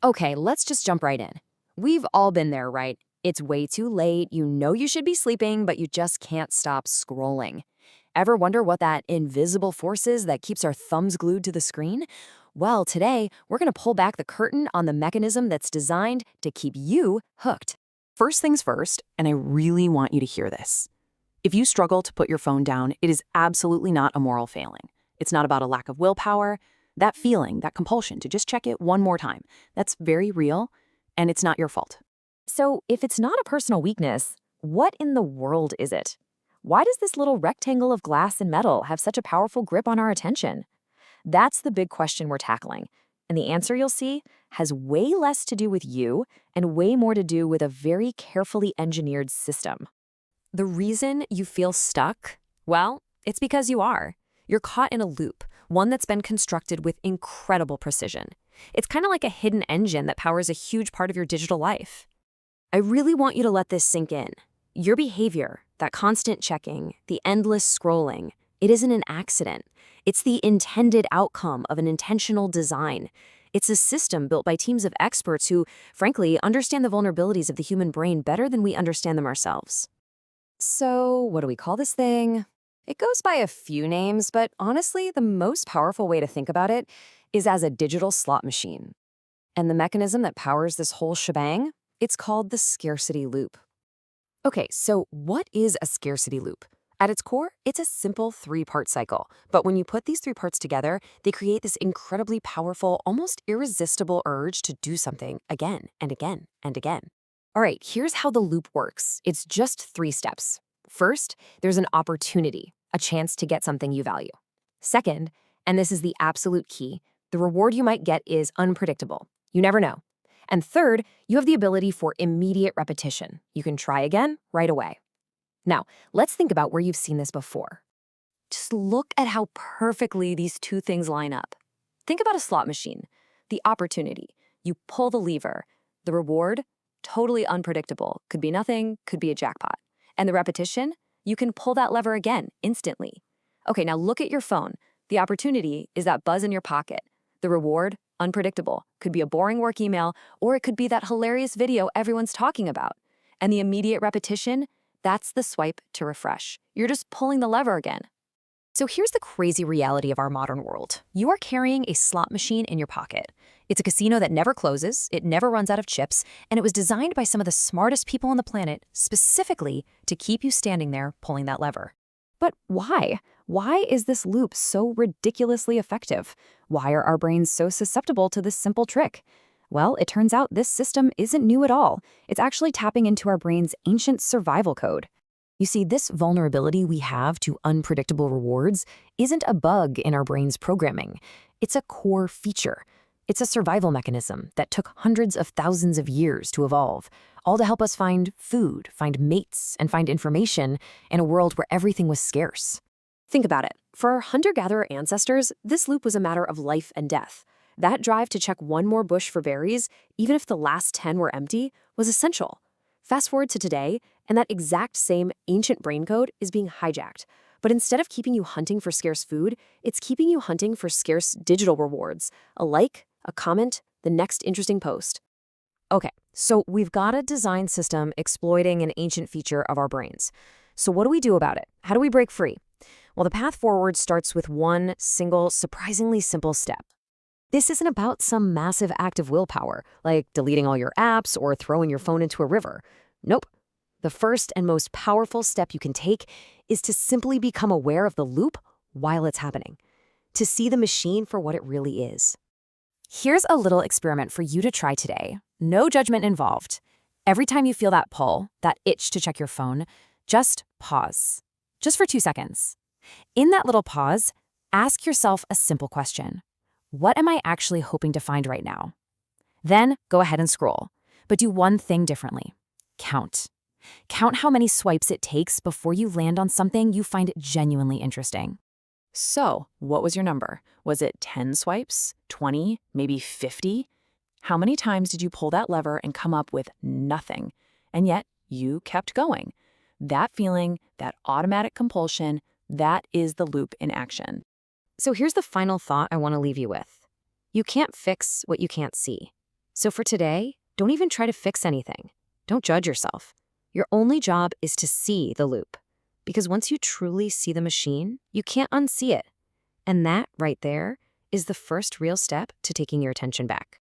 Okay, let's just jump right in. We've all been there, right? It's way too late, you know you should be sleeping, but you just can't stop scrolling. Ever wonder what that invisible force is that keeps our thumbs glued to the screen? Well, today, we're going to pull back the curtain on the mechanism that's designed to keep you hooked. First things first, and I really want you to hear this. If you struggle to put your phone down, it is absolutely not a moral failing. It's not about a lack of willpower. That feeling, that compulsion to just check it one more time, that's very real, and it's not your fault. So, if it's not a personal weakness, what in the world is it? Why does this little rectangle of glass and metal have such a powerful grip on our attention? That's the big question we're tackling. And the answer you'll see has way less to do with you and way more to do with a very carefully engineered system. The reason you feel stuck? Well, it's because you are. You're caught in a loop, one that's been constructed with incredible precision. It's kind of like a hidden engine that powers a huge part of your digital life. I really want you to let this sink in. Your behavior, that constant checking, the endless scrolling, it isn't an accident. It's the intended outcome of an intentional design. It's a system built by teams of experts who, frankly, understand the vulnerabilities of the human brain better than we understand them ourselves. So, what do we call this thing? It goes by a few names, but honestly, the most powerful way to think about it is as a digital slot machine. And the mechanism that powers this whole shebang? It's called the scarcity loop. Okay, so what is a scarcity loop? At its core, it's a simple three-part cycle. But when you put these three parts together, they create this incredibly powerful, almost irresistible urge to do something again and again and again. All right, here's how the loop works. It's just 3 steps. First, there's an opportunity, a chance to get something you value. Second, and this is the absolute key, the reward you might get is unpredictable. You never know. And third, you have the ability for immediate repetition. You can try again right away. Now, let's think about where you've seen this before. Just look at how perfectly these two things line up. Think about a slot machine. The opportunity. You pull the lever. The reward, totally unpredictable. Could be nothing, could be a jackpot. And the repetition, you can pull that lever again, instantly. Okay, now look at your phone. The opportunity is that buzz in your pocket. The reward, unpredictable. Could be a boring work email, or it could be that hilarious video everyone's talking about. And the immediate repetition, that's the swipe to refresh. You're just pulling the lever again. So here's the crazy reality of our modern world. You are carrying a slot machine in your pocket. It's a casino that never closes, it never runs out of chips, and it was designed by some of the smartest people on the planet specifically to keep you standing there pulling that lever. But why? Why is this loop so ridiculously effective? Why are our brains so susceptible to this simple trick? Well, it turns out this system isn't new at all. It's actually tapping into our brain's ancient survival code. You see, this vulnerability we have to unpredictable rewards isn't a bug in our brain's programming. It's a core feature. It's a survival mechanism that took hundreds of thousands of years to evolve, all to help us find food, find mates, and find information in a world where everything was scarce. Think about it. For our hunter-gatherer ancestors, this loop was a matter of life and death. That drive to check one more bush for berries, even if the last 10 were empty, was essential. Fast forward to today, and that exact same ancient brain code is being hijacked. But instead of keeping you hunting for scarce food, it's keeping you hunting for scarce digital rewards. A like, a comment, the next interesting post. Okay, so we've got a design system exploiting an ancient feature of our brains. So what do we do about it? How do we break free? Well, the path forward starts with one single, surprisingly simple step. This isn't about some massive act of willpower, like deleting all your apps or throwing your phone into a river. Nope. The first and most powerful step you can take is to simply become aware of the loop while it's happening, to see the machine for what it really is. Here's a little experiment for you to try today. No judgment involved. Every time you feel that pull, that itch to check your phone, just pause. Just for 2 seconds. In that little pause, ask yourself a simple question. What am I actually hoping to find right now? Then go ahead and scroll, but do one thing differently. Count. Count how many swipes it takes before you land on something you find genuinely interesting. So, what was your number? Was it 10 swipes, 20, maybe 50? How many times did you pull that lever and come up with nothing? And yet, you kept going. That feeling, that automatic compulsion, that is the loop in action. So here's the final thought I want to leave you with. You can't fix what you can't see. So for today, don't even try to fix anything. Don't judge yourself. Your only job is to see the loop. Because once you truly see the machine, you can't unsee it. And that right there is the first real step to taking your attention back.